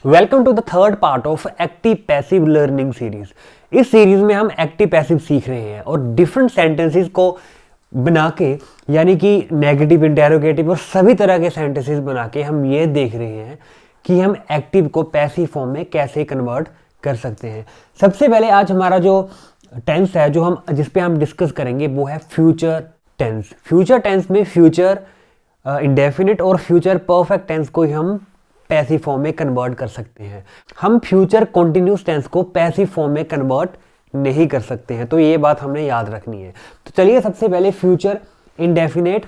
Welcome to the third part of active passive learning series. इस सीरीज में हम एक्टिव पैसिव सीख रहे हैं और डिफरेंट सेंटेंसेस को बना के, यानी कि नेगेटिव, इंटेरोगेटिव और सभी तरह के सेंटेंसेस बना के हम ये देख रहे हैं कि हम एक्टिव को पैसिव फॉर्म में कैसे कन्वर्ट कर सकते हैं। सबसे पहले आज हमारा जो टेंस है, जिस पे हम डिस्कस करेंगे, वो है फ्यूचर टेंस। फ्यूचर टेंस में फ्यूचर इंडेफिनिट और फ्यूचर परफेक्ट टेंस को हम पैसिव फॉर्म में कन्वर्ट कर सकते हैं। हम फ्यूचर कॉन्टिन्यूस टेंस को पैसिव फॉर्म में कन्वर्ट नहीं कर सकते हैं, तो ये बात हमने याद रखनी है। तो चलिए सबसे पहले फ्यूचर इंडेफिनिट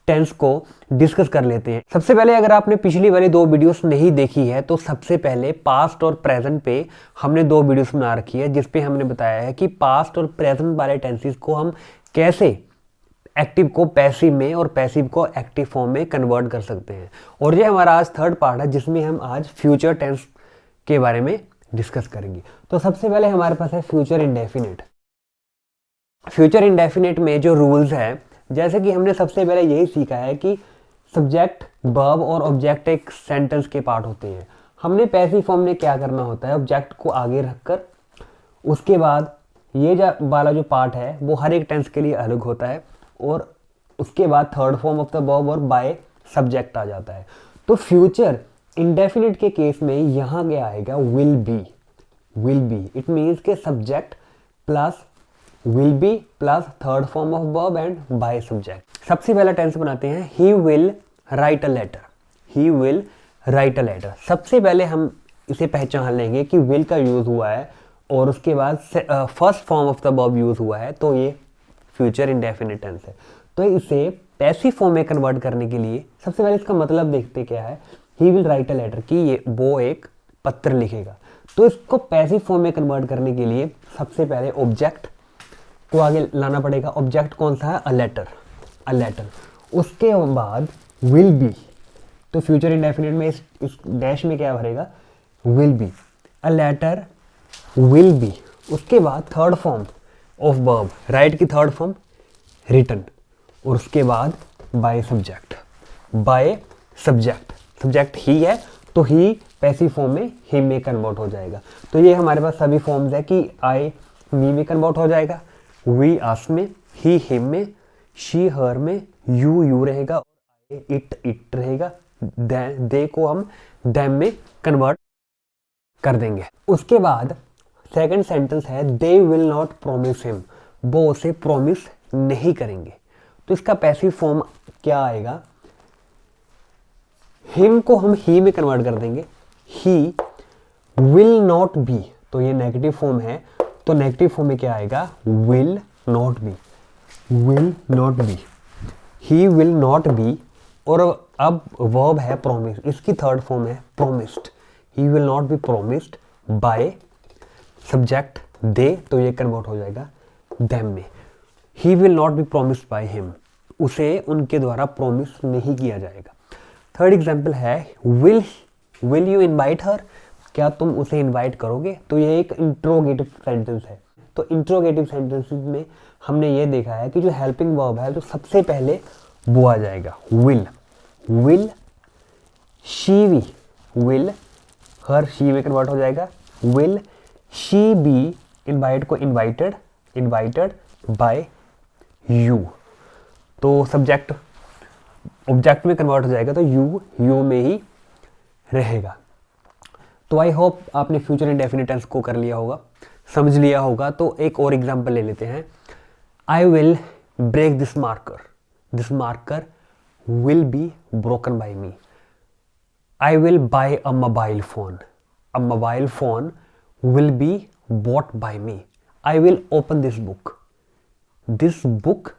टेंस को डिस्कस कर लेते हैं। सबसे पहले अगर आपने पिछली वाली दो वीडियोस नहीं देखी है तो सबसे पहले पास्ट और प्रेजेंट पे हमने दो वीडियोस बना रखी है, जिसपे हमने बताया है कि पास्ट और प्रेजेंट वाले टेंसेस को हम कैसे एक्टिव को पैसिव में और पैसिव को एक्टिव फॉर्म में कन्वर्ट कर सकते हैं। और ये हमारा आज थर्ड पार्ट है, जिसमें हम आज फ्यूचर टेंस के बारे में डिस्कस करेंगे। तो सबसे पहले हमारे पास है फ्यूचर इंडेफिनिट। फ्यूचर इंडेफिनिट में जो रूल्स है, जैसे कि हमने सबसे पहले यही सीखा है कि सब्जेक्ट, वर्ब और ऑब्जेक्ट एक सेंटेंस के पार्ट होते हैं। हमने पैसिव फॉर्म में क्या करना होता है, ऑब्जेक्ट को आगे रखकर, उसके बाद ये वाला जो पार्ट है वो हर एक टेंस के लिए अलग होता है, और उसके बाद third form of the verb और बाय सब्जेक्ट आ जाता है। तो फ्यूचर इंडेफिनिट के केस में यहाँ क्या आएगा, will be. Will be it means के subject plus will be plus third form of verb and by subject. सबसे पहला टेंस बनाते हैं, he will write a letter. He will write a letter. सबसे पहले हम इसे पहचान लेंगे कि विल का यूज हुआ है और उसके बाद first form of the verb use हुआ है, तो ये फ्यूचर इंडेफिनिट टेंस है। तो इसे पैसिव फॉर्म में कन्वर्ट करने के लिए सबसे पहले इसका मतलब देखते क्या है। He will write a letter, कि ये वो एक पत्र लिखेगा। तो इसको पैसिव फॉर्म में कन्वर्ट करने के लिए सबसे पहले ऑब्जेक्ट को आगे लाना पड़ेगा। ऑब्जेक्ट कौन सा है, अ लेटर। A letter. उसके बाद विल बी, तो फ्यूचर इंडेफिनिट में इस डैश में क्या भरेगा, will be. A letter will be. उसके बाद third form of verb, write की थर्ड फॉर्म रिटन, और उसके बाद by subject. By subject, subject he है तो ही पैसिव फॉर्म में हिम में कन्वर्ट हो जाएगा। तो ये हमारे पास सभी फॉर्म्स है कि आई मी में कन्वर्ट हो जाएगा, वी अस में, ही हिम में, शी हर में, यू रहेगा, इट रहेगा, दे को हम देम में कन्वर्ट कर देंगे। उसके बाद सेकंड सेंटेंस है, they will not promise him. वो उसे प्रॉमिस नहीं करेंगे। तो इसका पैसिव फॉर्म क्या आएगा, हिम को हम ही में कन्वर्ट कर देंगे। ही विल नॉट बी, तो ये नेगेटिव फॉर्म है, तो नेगेटिव फॉर्म में क्या आएगा, will not be. Will not be, he will not be. और अब वर्ब है प्रॉमिस, इसकी थर्ड फॉर्म है promised. He will not be promised by subject they, तो ये कन्वर्ट हो जाएगा देम में। He will not be promised by him, उसे उनके द्वारा प्रॉमिस नहीं किया जाएगा। थर्ड एग्जाम्पल है, विल यू इनवाइट हर, क्या तुम उसे इनवाइट करोगे। तो ये एक इंट्रोगेटिव सेंटेंस है। तो इंट्रोगेटिव सेंटेंसेस में हमने ये देखा है कि जो हेल्पिंग वर्ब है, तो सबसे पहले वो आ जाएगा will. Will she be, will her she में कन्वर्ट हो जाएगा। विल शी बी इनवाइट को इनवाइटेड, इनवाइटेड बाय यू, तो सब्जेक्ट ऑब्जेक्ट में कन्वर्ट हो जाएगा, तो यू में ही रहेगा। तो आई होप आपने फ्यूचर इंडेफिनिट टेंस को कर लिया होगा, समझ लिया होगा। तो एक और एग्जांपल ले लेते हैं, I will break this marker. This marker will be broken by me. I will buy a mobile phone. A mobile phone will be bought by me. I will open this book. This book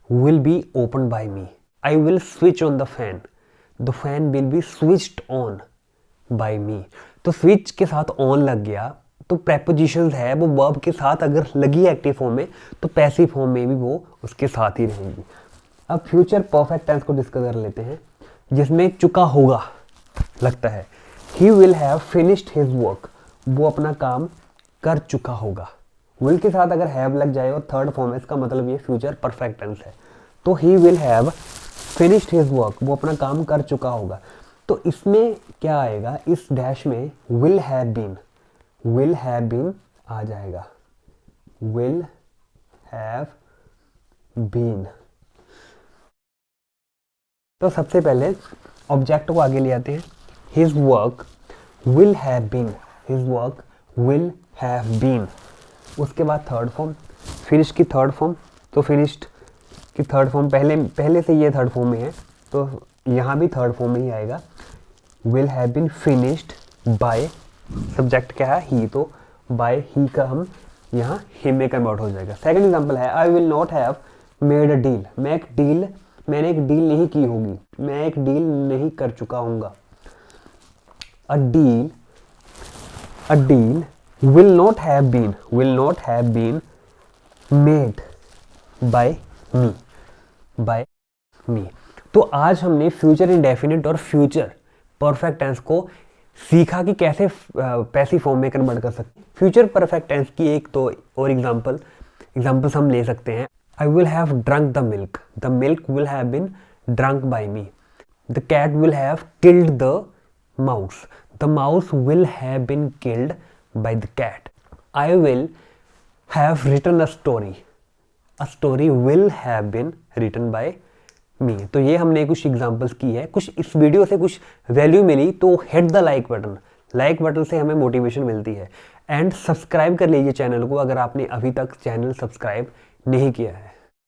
will be opened by me. I will switch on the fan. The fan will be switched on by me. तो switch के साथ on लग गया, तो prepositions है वो verb के साथ अगर लगी एक्टिव फॉर्म में, तो पैसिव फॉर्म में भी वो उसके साथ ही रहेंगी। अब फ्यूचर परफेक्ट टेंस को डिस्कस कर लेते हैं, जिसमें चुका होगा लगता है। He will have finished his work. वो अपना काम कर चुका होगा। विल के साथ अगर हैव लग जाए और थर्ड फॉर्म है, इसका मतलब ये फ्यूचर परफेक्ट टेंस है। तो he will have finished his work, वो अपना काम कर चुका होगा। तो इसमें क्या आएगा, इस डैश में विल हैव बीन आ जाएगा, विल हैव बीन। तो सबसे पहले ऑब्जेक्ट को आगे ले आते हैं, his work will have been, उसके बाद थर्ड फॉर्म, फिनिश की थर्ड फॉर्म, तो फिनिश्ड की थर्ड फॉर्म पहले से ये थर्ड फॉर्म में है, तो यहाँ भी थर्ड फॉर्म में ही आएगा, will have been finished by, subject क्या है, ही, तो बाय ही का हम यहाँ हिम में कन्वर्ट हो जाएगा। सेकंड एग्जांपल है, I will not have made a deal, मैंने एक डील नहीं की होगी, मैं एक डील नहीं कर चुका हूँगा। A deal will not have been made by me। तो आज हमने फ्यूचर इंडेफिनिट और फ्यूचर परफेक्ट टेंस को सीखा कि कैसे पैसिव फॉर्म में कन्वर्ट कर सकते हैं। फ्यूचर परफेक्ट टेंस की एक तो और एग्जांपल्स हम ले सकते हैं। I will have drunk the milk will have been drunk by me. The cat will have killed the mouse will have been killed by the cat। I will have written a story will have been written by me। तो ये हमने कुछ examples की है, कुछ इस video से कुछ वैल्यू मिली तो हिट द लाइक बटन से हमें मोटिवेशन मिलती है। एंड सब्सक्राइब कर लीजिए चैनल को अगर आपने अभी तक चैनल सब्सक्राइब नहीं किया है।